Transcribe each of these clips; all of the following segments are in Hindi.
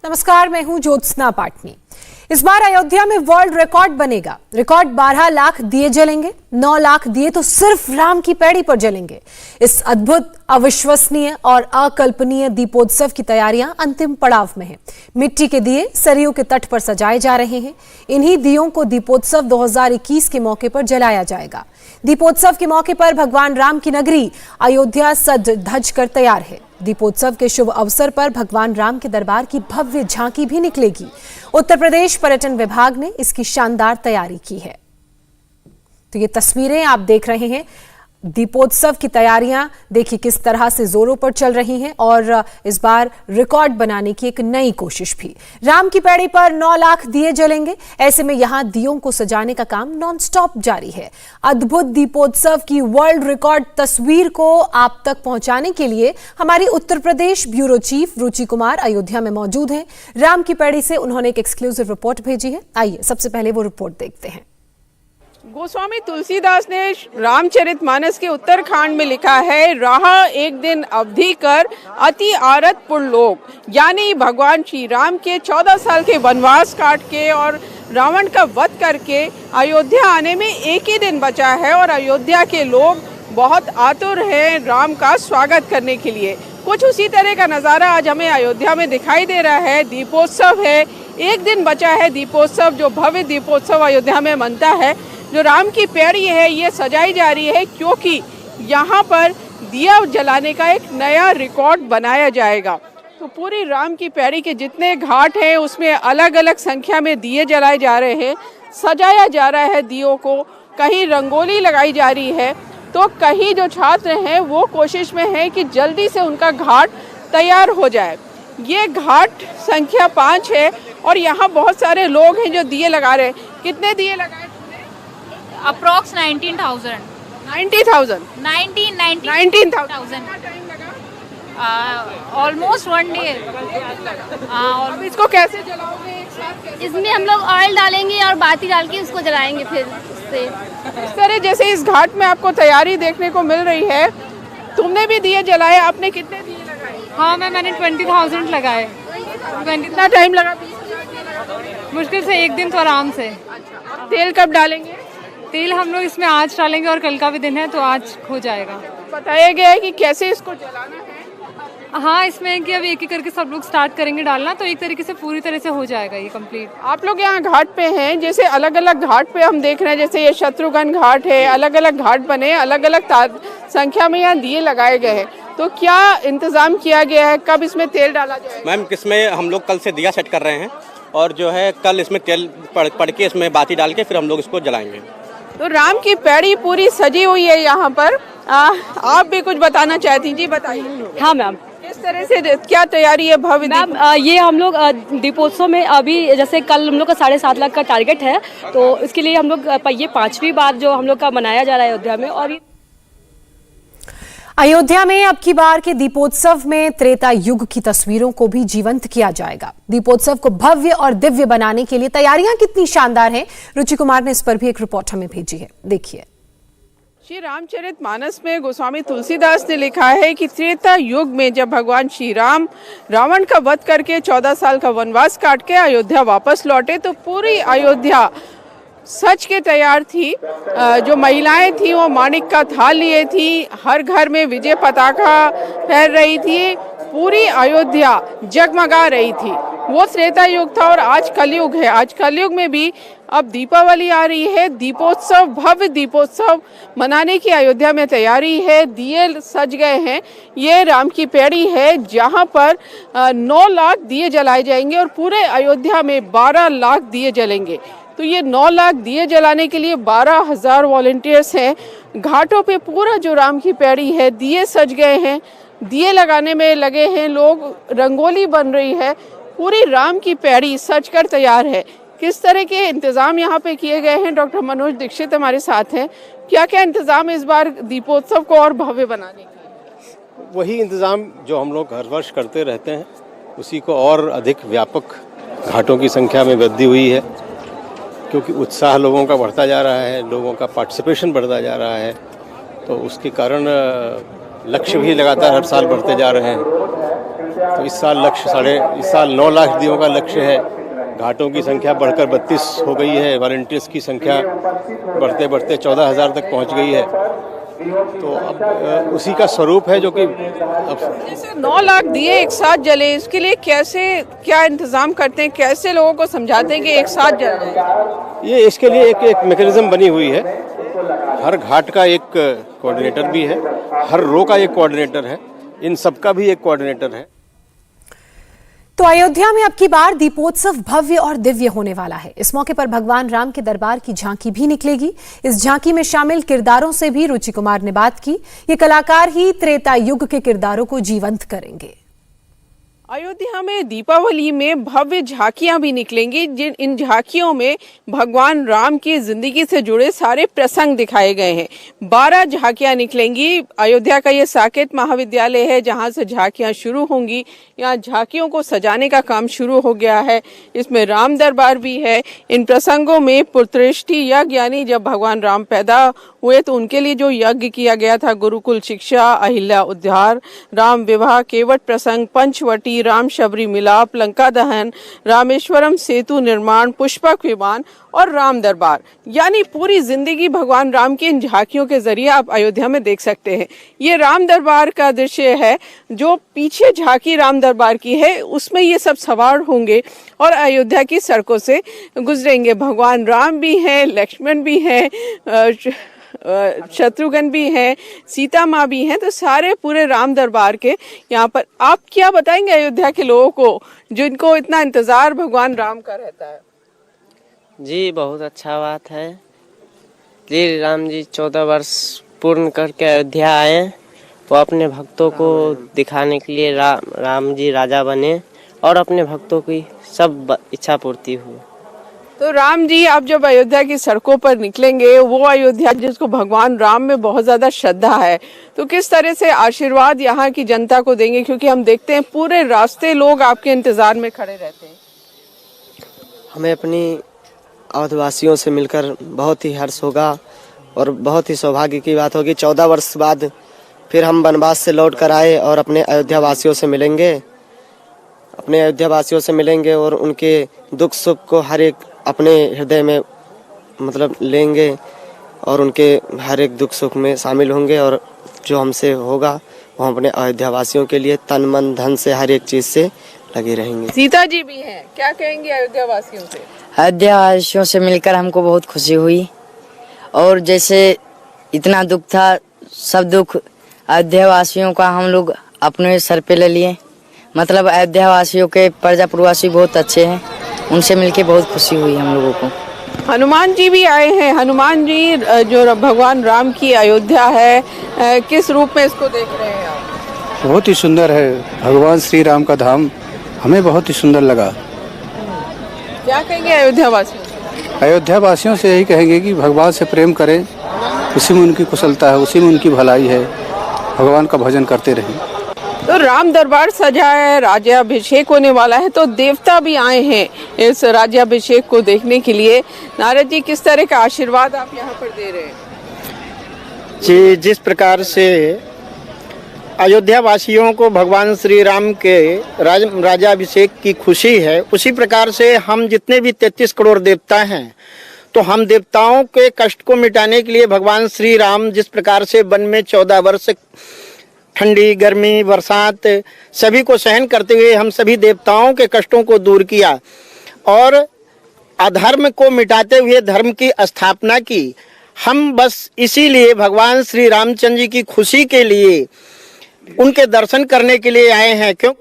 नमस्कार, मैं हूं ज्योत्सना पाटनी। इस बार अयोध्या में वर्ल्ड रिकॉर्ड बनेगा। रिकॉर्ड 12 लाख दिए जलेंगे। 9 लाख दिए तो सिर्फ राम की पैड़ी पर जलेंगे। इस अद्भुत, अविश्वसनीय और अकल्पनीय दीपोत्सव की तैयारियां अंतिम पड़ाव में हैं। मिट्टी के दिए सरयू के तट पर सजाए जा रहे हैं। इन्हीं दियों को दीपोत्सव 2021 के मौके पर जलाया जाएगा। दीपोत्सव के मौके पर भगवान राम की नगरी अयोध्या सज धज कर तैयार है। दीपोत्सव के शुभ अवसर पर भगवान राम के दरबार की भव्य झांकी भी निकलेगी। उत्तर प्रदेश पर्यटन विभाग ने इसकी शानदार तैयारी की है। तो ये तस्वीरें आप देख रहे हैं। दीपोत्सव की तैयारियां देखिए किस तरह से जोरों पर चल रही हैं और इस बार रिकॉर्ड बनाने की एक नई कोशिश भी। राम की पैड़ी पर 9 लाख दिए जलेंगे। ऐसे में यहां दियों को सजाने का काम नॉनस्टॉप जारी है। अद्भुत दीपोत्सव की वर्ल्ड रिकॉर्ड तस्वीर को आप तक पहुंचाने के लिए हमारी उत्तर प्रदेश ब्यूरो चीफ रुचि कुमार अयोध्या में मौजूद हैं। राम की पैड़ी से उन्होंने एक एक्सक्लूसिव रिपोर्ट भेजी है। आइए सबसे पहले वो रिपोर्ट देखते हैं। गोस्वामी तुलसीदास ने रामचरितमानस के उत्तरकांड में लिखा है, राह एक दिन अवधि कर अति आरत पुर लोग, यानी भगवान श्री राम के 14 साल के वनवास काट के और रावण का वध करके अयोध्या आने में एक ही दिन बचा है और अयोध्या के लोग बहुत आतुर हैं राम का स्वागत करने के लिए। कुछ उसी तरह का नज़ारा आज हमें अयोध्या में दिखाई दे रहा है। दीपोत्सव है, एक दिन बचा है दीपोत्सव, जो भव्य दीपोत्सव अयोध्या में मनता है। जो राम की पैड़ी है ये सजाई जा रही है क्योंकि यहाँ पर दिया जलाने का एक नया रिकॉर्ड बनाया जाएगा। तो पूरी राम की पैड़ी के जितने घाट हैं उसमें अलग अलग संख्या में दिए जलाए जा रहे हैं, सजाया जा रहा है दियों को। कहीं रंगोली लगाई जा रही है तो कहीं जो छात्र हैं वो कोशिश में है कि जल्दी से उनका घाट तैयार हो जाए। ये घाट संख्या 5 है और यहाँ बहुत सारे लोग हैं जो दिए लगा रहे हैं। कितने दिए लगाए? Approx 19,000 almost 1 day. अब इसको कैसे जलाओगे एक साथ? इसमें हम लोग ऑयल डालेंगे और बाती डाल के उसको जलाएंगे। फिर इससे इस तरह जैसे इस घाट में आपको तैयारी देखने को मिल रही है। तुमने भी दिए जलाए, आपने कितने दिए लगाए? हाँ मैंने 20,000 लगाए। कितना टाइम लगा? मुश्किल से 1 दिन तो आराम से। तेल कब डालेंगे? तेल हम लोग इसमें आज डालेंगे और कल का भी दिन है तो आज हो जाएगा। बताया गया है कि कैसे इसको जलाना है। हाँ, इसमें कि अब एक एक करके सब लोग स्टार्ट करेंगे डालना, तो एक तरीके से पूरी तरह से हो जाएगा ये कंप्लीट। आप लोग यहाँ घाट पे हैं, जैसे अलग अलग घाट पे हम देख रहे हैं, जैसे ये शत्रुघ्न घाट है, अलग अलग घाट बने, अलग अलग संख्या में यहाँ दिए लगाए गए हैं। तो क्या इंतजाम किया गया है, कब इसमें तेल डाला जाएगा? मैम, इसमें हम लोग कल से दिया सेट कर रहे हैं और जो है कल इसमें तेल पड़ के इसमें बाती डाल के फिर हम लोग इसको जलाएंगे। तो राम की पैड़ी पूरी सजी हुई है यहाँ पर। आप भी कुछ बताना चाहती जी, बताइए। हाँ मैम, किस तरह से क्या तैयारी है भव्य? मैम ये हम लोग दीपोत्सव में अभी जैसे कल हम लोग का 7.5 लाख का टारगेट है, तो इसके लिए हम लोग ये 5वीं बार जो हम लोग का मनाया जा रहा है अयोध्या में। और अयोध्या में अब की बार के दीपोत्सव में त्रेता युग की तस्वीरों को भी जीवंत किया जाएगा। दीपोत्सव को भव्य और दिव्य बनाने के लिए तैयारियां कितनी शानदार हैं, रुचि कुमार ने इस पर भी एक रिपोर्ट हमें भेजी है। देखिए। श्री रामचरितमानस में गोस्वामी तुलसीदास ने लिखा है कि त्रेता युग में जब भगवान श्री राम रावण का वध करके 14 साल का वनवास काट के अयोध्या वापस लौटे तो पूरी अयोध्या सच के तैयार थी। जो महिलाएं थी वो माणिक का थाल लिए थी, हर घर में विजय पताका फहर रही थी, पूरी अयोध्या जगमगा रही थी। वो त्रेता युग था और आज कलयुग है। आज कलयुग में भी अब दीपावली आ रही है। दीपोत्सव, भव्य दीपोत्सव मनाने की अयोध्या में तैयारी है। दिए सज गए हैं। ये राम की पैड़ी है जहाँ पर 9 लाख दिए जलाए जाएंगे और पूरे अयोध्या में 12 लाख दिए जलेंगे। तो ये 9 लाख दिए जलाने के लिए 12,000 वॉलंटियर्स हैं। घाटों पे पूरा जो राम की पैड़ी है, दिए सज गए हैं, दिए लगाने में लगे हैं लोग, रंगोली बन रही है, पूरी राम की पैड़ी सज कर तैयार है। किस तरह के इंतज़ाम यहाँ पे किए गए हैं, डॉक्टर मनोज दीक्षित हमारे साथ हैं। क्या क्या इंतज़ाम इस बार दीपोत्सव को और भव्य बनाने के? वही इंतज़ाम जो हम लोग हर वर्ष करते रहते हैं, उसी को और अधिक व्यापक घाटों की संख्या में वृद्धि हुई है क्योंकि उत्साह लोगों का बढ़ता जा रहा है, लोगों का पार्टिसिपेशन बढ़ता जा रहा है, तो उसके कारण लक्ष्य भी लगातार हर साल बढ़ते जा रहे हैं। तो इस साल 9 लाख दियों का लक्ष्य है। घाटों की संख्या बढ़कर 32 हो गई है। वॉलंटियर्स की संख्या बढ़ते बढ़ते 14,000 तक पहुंच गई है। तो अब उसी का स्वरूप है जो कि जैसे 9 लाख दिए एक साथ जले, इसके लिए क्या इंतजाम करते हैं, कैसे लोगों को समझाते हैं कि एक साथ जल जाए? ये इसके लिए एक मैकेनिज्म बनी हुई है। हर घाट का एक कोऑर्डिनेटर भी है, हर रो का एक कोऑर्डिनेटर है, इन सबका भी एक कोऑर्डिनेटर है। तो अयोध्या में अब की बार दीपोत्सव भव्य और दिव्य होने वाला है। इस मौके पर भगवान राम के दरबार की झांकी भी निकलेगी। इस झांकी में शामिल किरदारों से भी रुचि कुमार ने बात की। ये कलाकार ही त्रेता युग के किरदारों को जीवंत करेंगे। अयोध्या में दीपावली में भव्य झांकियां भी निकलेंगी। इन झांकियों में भगवान राम की जिंदगी से जुड़े सारे प्रसंग दिखाए गए हैं। 12 झांकियां निकलेंगी। अयोध्या का ये साकेत महाविद्यालय है जहां से झांकियां शुरू होंगी। यहाँ झांकियों को सजाने का काम शुरू हो गया है। इसमें राम दरबार भी है। इन प्रसंगों में पुत्रष्टि यज्ञ, यानी जब भगवान राम पैदा हुए तो उनके लिए जो यज्ञ किया गया था, गुरुकुल शिक्षा, अहिल्या उद्धार, राम विवाह, केवट प्रसंग, पंचवटी, राम शबरी मिलाप, लंका दहन, रामेश्वरम सेतु निर्माण, पुष्पक विमान और राम दरबार, यानी पूरी जिंदगी भगवान राम की इन झांकियों के जरिए आप अयोध्या में देख सकते हैं। ये राम दरबार का दृश्य है। जो पीछे झांकी राम दरबार की है उसमें ये सब सवार होंगे और अयोध्या की सड़कों से गुजरेंगे। भगवान राम भी हैं, लक्ष्मण भी हैं, शत्रुघ्न भी हैं, सीता माँ भी हैं। तो सारे पूरे राम दरबार के यहाँ पर आप क्या बताएंगे अयोध्या के लोगों को जिनको इतना इंतजार भगवान राम का रहता है? जी बहुत अच्छा बात है। श्री राम जी 14 वर्ष पूर्ण करके अयोध्या आए। वो अपने भक्तों को दिखाने के लिए राम जी राजा बने और अपने भक्तों की सब इच्छा पूर्ति हुई। तो राम जी आप जब अयोध्या की सड़कों पर निकलेंगे, वो अयोध्या जिसको भगवान राम में बहुत ज्यादा श्रद्धा है, तो किस तरह से आशीर्वाद यहाँ की जनता को देंगे? क्योंकि हम देखते हैं पूरे रास्ते लोग आपके इंतजार में खड़े रहते हैं। हमें अपनी अवधवासियों से मिलकर बहुत ही हर्ष होगा और बहुत ही सौभाग्य की बात होगी। 14 वर्ष बाद फिर हम वनवास से लौट कर आए और अपने अयोध्या वासियों से मिलेंगे और उनके दुख सुख को हर एक अपने हृदय में मतलब लेंगे और उनके हर एक दुख सुख में शामिल होंगे और जो हमसे होगा वो हम अपने अयोध्या वासियों के लिए तन मन धन से हर एक चीज से लगे रहेंगे। सीता जी भी हैं, क्या कहेंगे अयोध्या वासियों से? अयोध्या वासियों से मिलकर हमको बहुत खुशी हुई और जैसे इतना दुख था, सब दुख अयोध्या वासियों का हम लोग अपने सर पे ले लिए। मतलब अयोध्या वासियों के प्रजापुरवासी बहुत अच्छे हैं, उनसे मिलके बहुत खुशी हुई हम लोगों को। हनुमान जी भी आए हैं। हनुमान जी जो भगवान राम की अयोध्या है, किस रूप में इसको देख रहे हैं आप? बहुत ही सुंदर है भगवान श्री राम का धाम, हमें बहुत ही सुंदर लगा। क्या कहेंगे अयोध्या वासियों से? अयोध्या वासियों से यही कहेंगे कि भगवान से प्रेम करें, उसी में उनकी कुशलता है, उसी में उनकी भलाई है। भगवान का भजन करते रहें। तो राम दरबार सजा है, राज्याभिषेक होने वाला है, तो देवता भी आए हैं इस राज्याभिषेक को देखने के लिए। नारद जी, किस तरह का आशीर्वाद आप यहाँ पर दे रहे हैं? जी, जिस प्रकार से अयोध्या वासियों को भगवान श्री राम के राज्याभिषेक की खुशी है, उसी प्रकार से हम जितने भी 33 करोड़ देवता हैं, तो हम देवताओं के कष्ट को मिटाने के लिए भगवान श्री राम जिस प्रकार से वन में 14 वर्ष ठंडी, गर्मी, बरसात सभी को सहन करते हुए हम सभी देवताओं के कष्टों को दूर किया और अधर्म को मिटाते हुए धर्म की स्थापना की। हम बस इसीलिए भगवान श्री रामचंद्र जी की खुशी के लिए उनके दर्शन करने के लिए आए हैं। क्यों?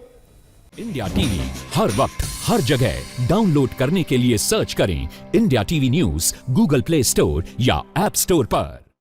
इंडिया टीवी हर वक्त हर जगह डाउनलोड करने के लिए सर्च करें India TV news Google play store या ऐप स्टोर पर।